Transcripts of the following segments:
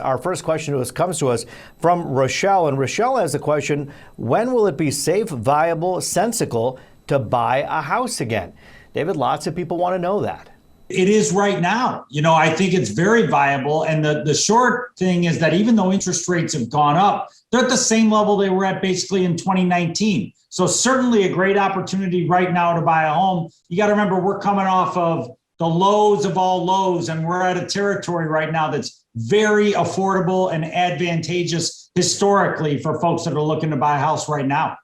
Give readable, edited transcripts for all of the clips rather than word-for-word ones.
Our first question comes to us from Rochelle, and Rochelle has a question: when will it be safe, viable, sensical to buy a house again? David, lots of people want to know that. It is right now. I think it's very viable. And the short thing is that even though interest rates have gone up, they're at the same level they were at basically in 2019. So certainly a great opportunity right now to buy a home. You got to remember, we're coming off of the lows of all lows, and we're at a territory right now that's very affordable and advantageous historically for folks that are looking to buy a house right now.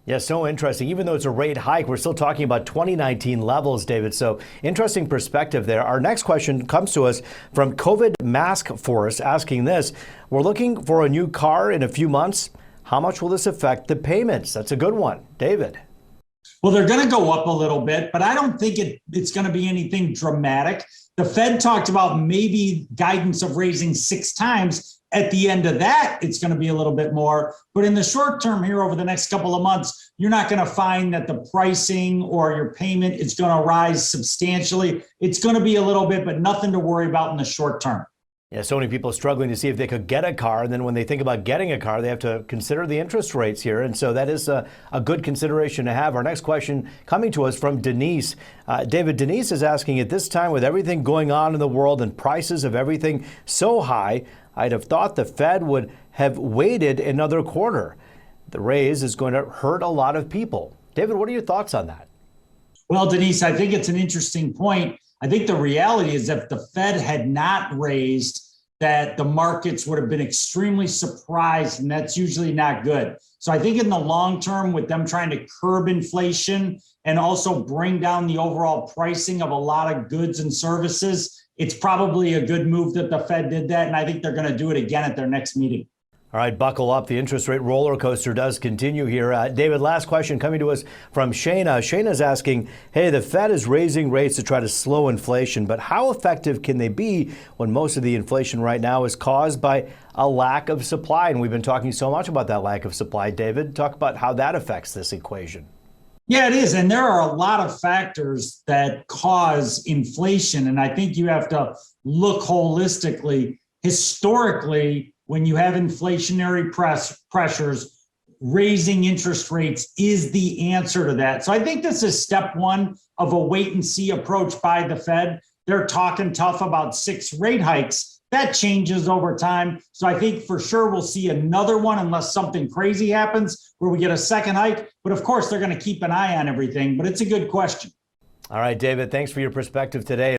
Yeah, so interesting. Even though it's a rate hike, we're still talking about 2019 levels, David. So interesting perspective there. Our next question comes to us from COVID Mask Force asking this: we're looking for a new car in a few months. How much will this affect the payments? That's a good one. David. Well, they're going to go up a little bit, but I don't think it's going to be anything dramatic. The Fed talked about maybe guidance of raising 6 times. At the end of that, it's going to be a little bit more. But in the short term here, over the next couple of months, you're not going to find that the pricing or your payment is going to rise substantially. It's going to be a little bit, but nothing to worry about in the short term. Yeah, so many people struggling to see if they could get a car. And then when they think about getting a car, they have to consider the interest rates here. And so that is a good consideration to have. Our next question coming to us from Denise. David, Denise is asking, at this time with everything going on in the world and prices of everything so high, I'd have thought the Fed would have waited another quarter. The raise is going to hurt a lot of people. David, what are your thoughts on that? Well, Denise, I think it's an interesting point. I think the reality is if the Fed had not raised, that the markets would have been extremely surprised, and that's usually not good. So I think in the long term, with them trying to curb inflation and also bring down the overall pricing of a lot of goods and services, it's probably a good move that the Fed did that, and I think they're going to do it again at their next meeting. All right, buckle up. The interest rate roller coaster does continue here. David, last question coming to us from Shayna. Shayna's asking, hey, the Fed is raising rates to try to slow inflation, but how effective can they be when most of the inflation right now is caused by a lack of supply? And we've been talking so much about that lack of supply. David, talk about how that affects this equation. Yeah, it is. And there are a lot of factors that cause inflation. And I think you have to look holistically. Historically, when you have inflationary pressures, raising interest rates is the answer to that. So I think this is step one of a wait and see approach by the Fed. They're talking tough about 6 rate hikes. That changes over time. So I think for sure we'll see another one unless something crazy happens where we get a second hike. But of course, they're going to keep an eye on everything. But it's a good question. All right, David, thanks for your perspective today.